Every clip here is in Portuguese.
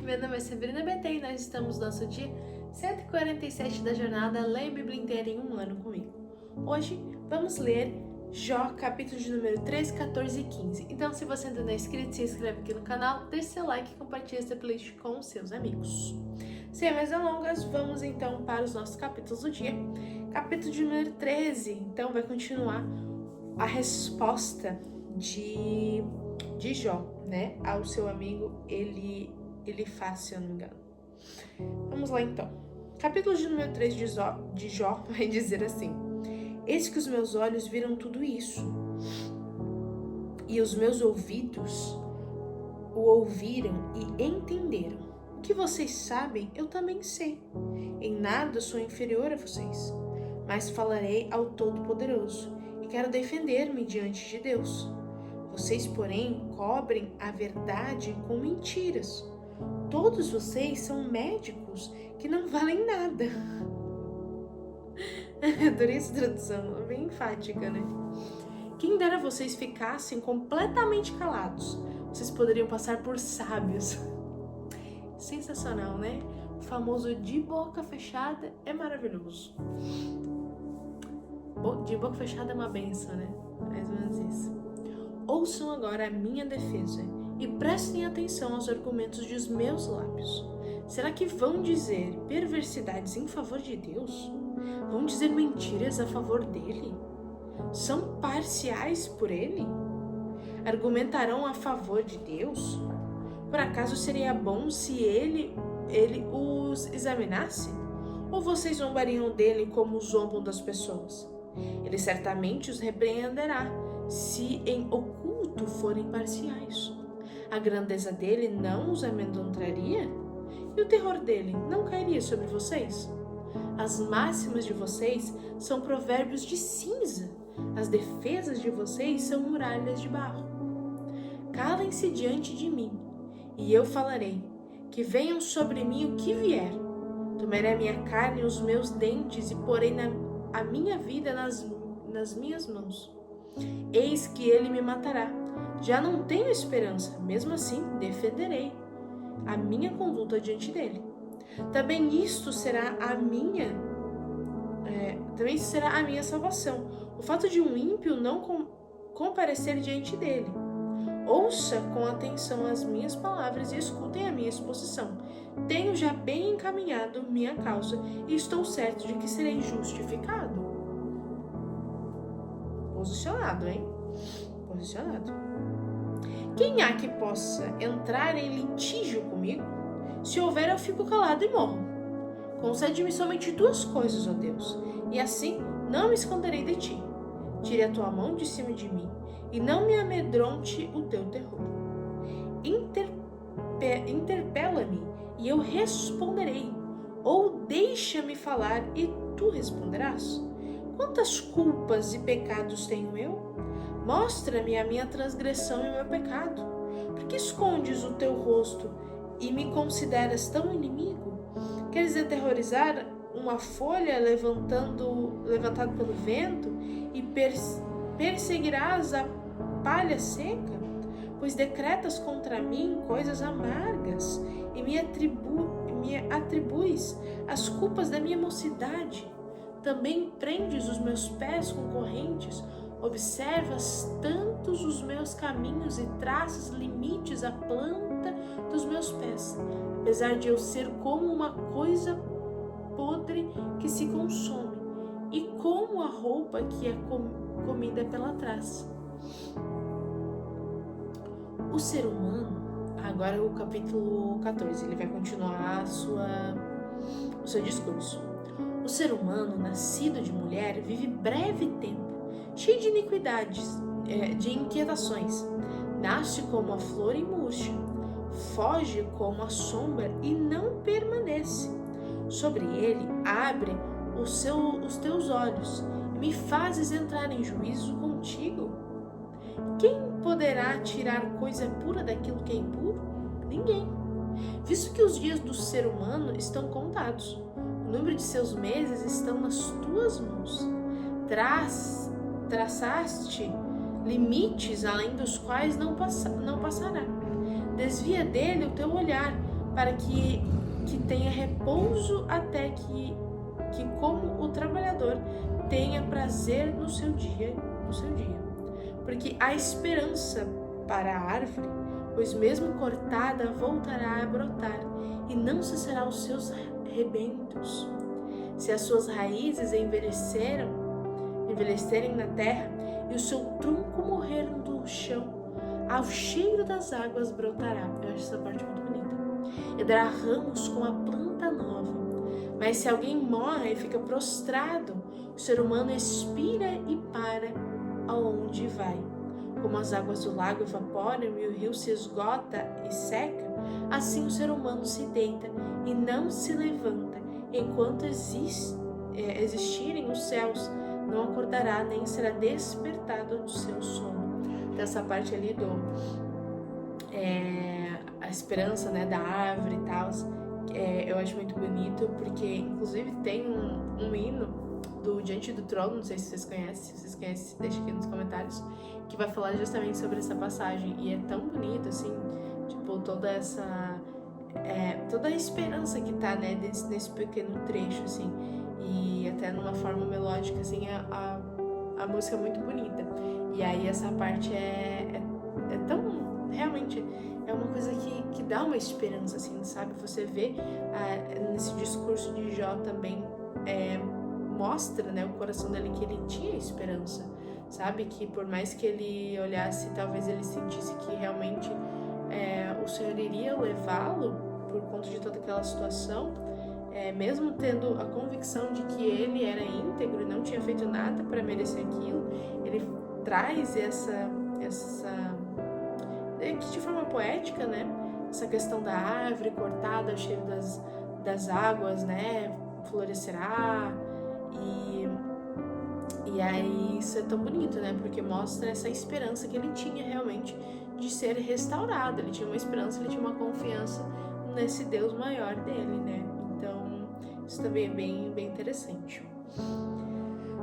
meu nome é Sabrina BT e nós estamos no nosso dia 147 da jornada Leia a Bíblia inteira em um ano comigo. Hoje vamos ler Jó, capítulo de número 13, 14 e 15. Então, se você ainda não é inscrito, se inscreve aqui no canal, deixe seu like e compartilhe essa playlist com os seus amigos. Sem mais delongas, vamos então para os nossos capítulos do dia. Capítulo de número 13, então vai continuar a resposta de Jó, né, ao seu amigo Elifaz, se eu não me engano. Vamos lá então. Capítulo de número 3 de Jó vai dizer assim: eis que os meus olhos viram tudo isso, e os meus ouvidos o ouviram e entenderam. O que vocês sabem, eu também sei. Em nada sou inferior a vocês, mas falarei ao Todo-Poderoso e quero defender-me diante de Deus. Vocês, porém, cobrem a verdade com mentiras. Todos vocês são médicos que não valem nada. Adorei essa tradução, bem enfática, né? Quem dera vocês ficassem completamente calados. Vocês poderiam passar por sábios. Sensacional, né? O famoso de boca fechada é maravilhoso. De boca fechada é uma benção, né? Mais ou menos isso. Ouçam agora a minha defesa e prestem atenção aos argumentos dos meus lábios. Será que vão dizer perversidades em favor de Deus? Vão dizer mentiras a favor dele? São parciais por ele? Argumentarão a favor de Deus? Por acaso seria bom se ele os examinasse? Ou vocês zombariam dele como zombam das pessoas? Ele certamente os repreenderá se em oculto forem parciais. A grandeza dele não os amedrontaria? E o terror dele não cairia sobre vocês? As máximas de vocês são provérbios de cinza. As defesas de vocês são muralhas de barro. Calem-se diante de mim, e eu falarei. Que venham sobre mim o que vier. Tomarei a minha carne e os meus dentes e porei a minha vida nas minhas mãos. Eis que ele me matará. Já não tenho esperança, mesmo assim defenderei a minha conduta diante dele. Também isto será a minha salvação, o fato de um ímpio não comparecer diante dele. Ouça com atenção as minhas palavras e escutem a minha exposição. Tenho já bem encaminhado minha causa e estou certo de que serei justificado. Posicionado, hein? Posicionado. Quem há que possa entrar em litígio comigo? Se houver, eu fico calado e morro. Concede-me somente duas coisas, ó Deus, e assim não me esconderei de ti. Tire a tua mão de cima de mim e não me amedronte o teu terror. Interpela-me e eu responderei, ou deixa-me falar e tu responderás. Quantas culpas e pecados tenho eu? Mostra-me a minha transgressão e o meu pecado. Por que escondes o teu rosto e me consideras tão inimigo? Queres aterrorizar uma folha levantada pelo vento e perseguirás a palha seca? Pois decretas contra mim coisas amargas e me atribuis as culpas da minha mocidade. Também prendes os meus pés com correntes, observas tantos os meus caminhos e traças limites à planta dos meus pés, apesar de eu ser como uma coisa podre que se consome, e como a roupa que é comida pela traça. O ser humano, agora o capítulo 14, ele vai continuar o seu discurso. O ser humano, nascido de mulher, vive breve tempo, cheio de iniquidades, de inquietações. Nasce como a flor e murcha, foge como a sombra e não permanece. Sobre ele abre os teus olhos e me fazes entrar em juízo contigo. Quem poderá tirar coisa pura daquilo que é impuro? Ninguém. Visto que os dias do ser humano estão contados, o número de seus meses estão nas tuas mãos. Traçaste limites além dos quais não passará. Desvia dele o teu olhar, para que tenha repouso até que como o trabalhador tenha prazer no seu dia. Porque há esperança para a árvore, pois mesmo cortada voltará a brotar, e não cessará os seus rebentos. Se as suas raízes envelhecerem na terra, e o seu tronco morrer do chão, ao cheiro das águas brotará. Eu acho essa parte muito bonita. E dará ramos com a planta nova. Mas se alguém morre e fica prostrado, o ser humano expira e para aonde vai. Como as águas do lago evaporam e o rio se esgota e seca, assim o ser humano se deita e não se levanta. Enquanto existirem os céus, não acordará nem será despertado do seu sono. Dessa parte ali a esperança, né, da árvore e tal, eu acho muito bonito, porque inclusive tem um hino do Diante do Trono, não sei se vocês conhecem, deixa aqui nos comentários, que vai falar justamente sobre essa passagem, e é tão bonito, assim, tipo, toda a esperança que tá, né, nesse pequeno trecho, assim, e até numa forma melódica, assim, a música é muito bonita, e aí essa parte é tão, realmente, é uma coisa que dá uma esperança, assim, sabe, você vê nesse discurso de Jó também, mostra, né, o coração dele, que ele tinha esperança, sabe, que por mais que ele olhasse, talvez ele sentisse que realmente o Senhor iria levá-lo por conta de toda aquela situação, mesmo tendo a convicção de que ele era íntegro e não tinha feito nada para merecer aquilo, ele traz essa de forma poética, né, essa questão da árvore cortada ao cheiro das águas, né, florescerá. E aí isso é tão bonito, né? Porque mostra essa esperança que ele tinha realmente de ser restaurado. Ele tinha uma esperança, ele tinha uma confiança nesse Deus maior dele, né? Então, isso também é bem interessante.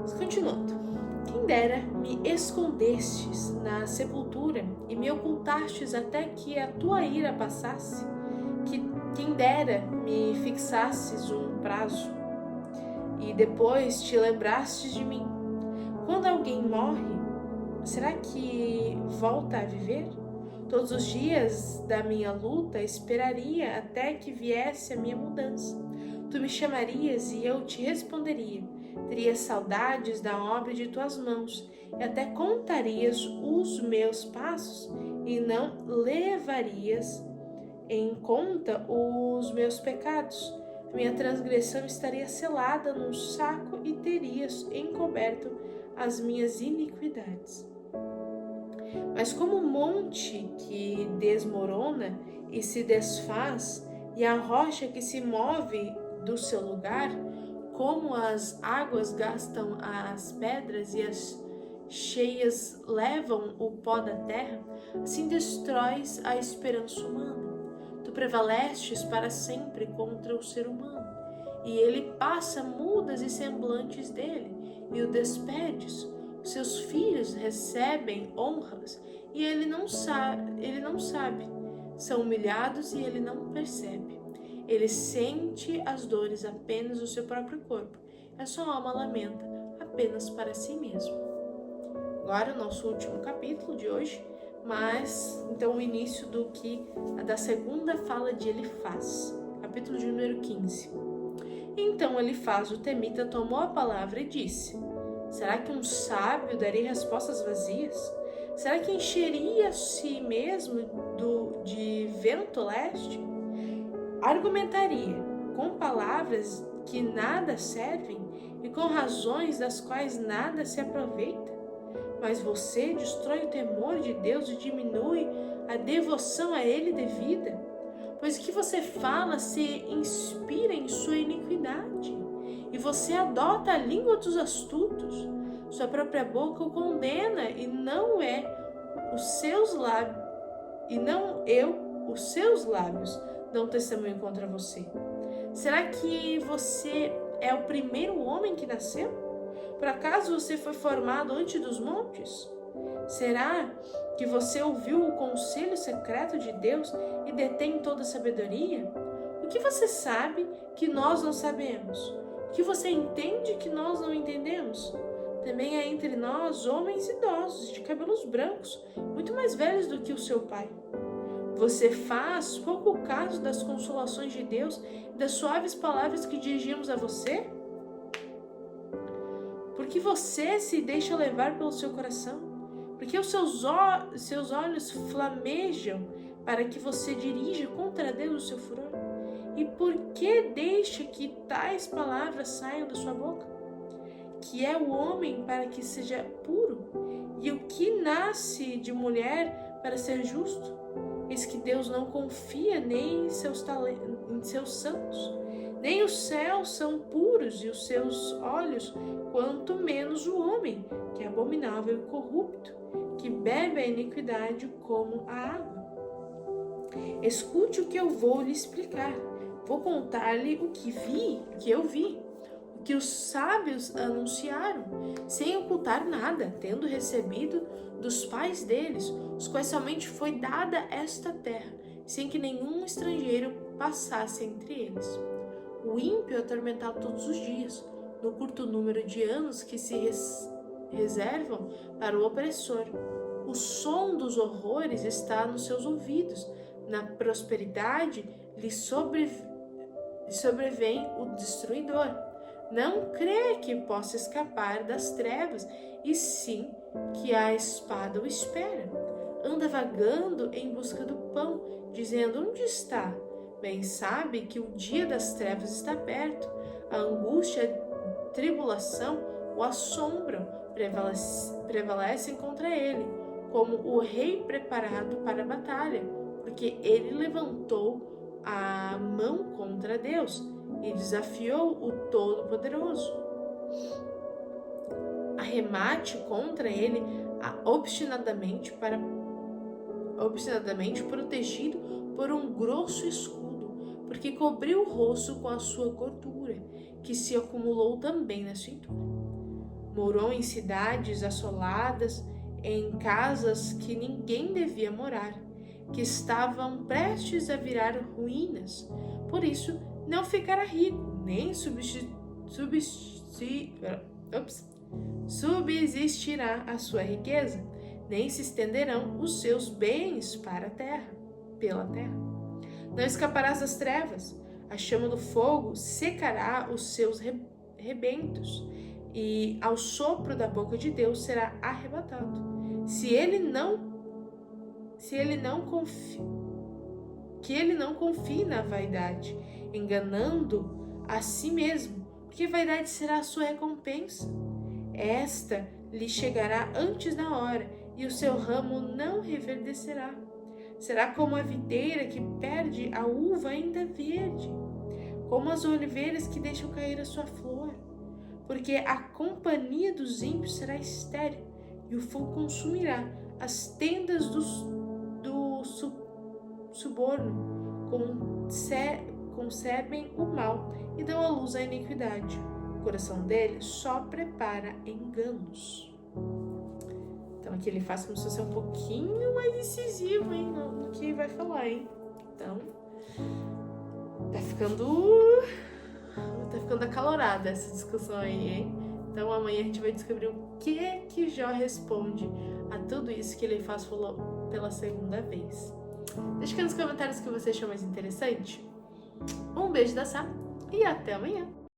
Mas continuando. Quem dera me escondestes na sepultura e me ocultastes até que a tua ira passasse. Quem dera me fixasses um prazo e depois te lembrastes de mim. Quando alguém morre, será que volta a viver? Todos os dias da minha luta esperaria até que viesse a minha mudança. Tu me chamarias e eu te responderia. Teria saudades da obra de tuas mãos e até contarias os meus passos e não levarias em conta os meus pecados. Minha transgressão estaria selada num saco e terias encoberto as minhas iniquidades. Mas como o monte que desmorona e se desfaz, e a rocha que se move do seu lugar, como as águas gastam as pedras e as cheias levam o pó da terra, assim destróis a esperança humana. Tu prevalestes para sempre contra o ser humano, e ele passa mudas e semblantes dele, e o despedes. Seus filhos recebem honras, e ele não sabe. São humilhados e ele não percebe. Ele sente as dores apenas do seu próprio corpo. A sua alma lamenta apenas para si mesmo. Agora o nosso último capítulo de hoje, mas então o início da segunda fala de Elifaz, capítulo de número 15. Então Elifaz, o temita, tomou a palavra e disse: será que um sábio daria respostas vazias? Será que encheria a si mesmo de vento leste? Argumentaria com palavras que nada servem e com razões das quais nada se aproveita? Mas você destrói o temor de Deus e diminui a devoção a Ele devida, pois o que você fala se inspira em sua iniquidade, e você adota a língua dos astutos. Sua própria boca o condena, e não os seus lábios dão testemunho contra você. Será que você é o primeiro homem que nasceu? Por acaso você foi formado antes dos montes? Será que você ouviu o conselho secreto de Deus e detém toda a sabedoria? O que você sabe que nós não sabemos? O que você entende que nós não entendemos? Também há entre nós homens idosos, de cabelos brancos, muito mais velhos do que o seu pai. Você faz pouco caso das consolações de Deus e das suaves palavras que dirigimos a você? Porque você se deixa levar pelo seu coração? Porque os seus olhos flamejam para que você dirija contra Deus o seu furor? E por que deixa que tais palavras saiam da sua boca? Que é o homem para que seja puro? E o que nasce de mulher para ser justo? Eis que Deus não confia nem em seus santos. Nem os céus são puros e os seus olhos, quanto menos o homem, que é abominável e corrupto, que bebe a iniquidade como a água. Escute o que eu vou lhe explicar. Vou contar-lhe o que eu vi, o que os sábios anunciaram, sem ocultar nada, tendo recebido dos pais deles, os quais somente foi dada esta terra, sem que nenhum estrangeiro passasse entre eles. O ímpio é atormentado todos os dias, no curto número de anos que se reservam para o opressor. O som dos horrores está nos seus ouvidos. Na prosperidade lhe sobrevém o destruidor. Não crê que possa escapar das trevas, e sim que a espada o espera. Anda vagando em busca do pão, dizendo: onde está? Bem sabe que o dia das trevas está perto. A angústia e a tribulação o assombram, prevalecem contra ele, como o rei preparado para a batalha, porque ele levantou a mão contra Deus e desafiou o Todo-Poderoso. Arremate contra ele obstinadamente protegido por um grosso escudo, porque cobriu o rosto com a sua gordura, que se acumulou também na cintura. Morou em cidades assoladas, em casas que ninguém devia morar, que estavam prestes a virar ruínas. Por isso, não ficará rico, nem subsistirá a sua riqueza, nem se estenderão os seus bens pela terra. Não escaparás das trevas, a chama do fogo secará os seus rebentos, e ao sopro da boca de Deus será arrebatado. Que ele não confie na vaidade, enganando a si mesmo, porque vaidade será a sua recompensa. Esta lhe chegará antes da hora, e o seu ramo não reverdecerá. Será como a videira que perde a uva ainda verde, como as oliveiras que deixam cair a sua flor. Porque a companhia dos ímpios será estéril, e o fogo consumirá as tendas do suborno, concebem o mal e dão à luz a iniquidade. O coração dele só prepara enganos. Então aqui ele faz como se fosse um pouquinho mais incisivo, hein, no que vai falar, hein. Então tá ficando acalorada essa discussão aí, hein. Então amanhã a gente vai descobrir o que Jó responde a tudo isso que ele falou pela segunda vez. Deixa aqui nos comentários o que você achou mais interessante. Um beijo da Sá e até amanhã!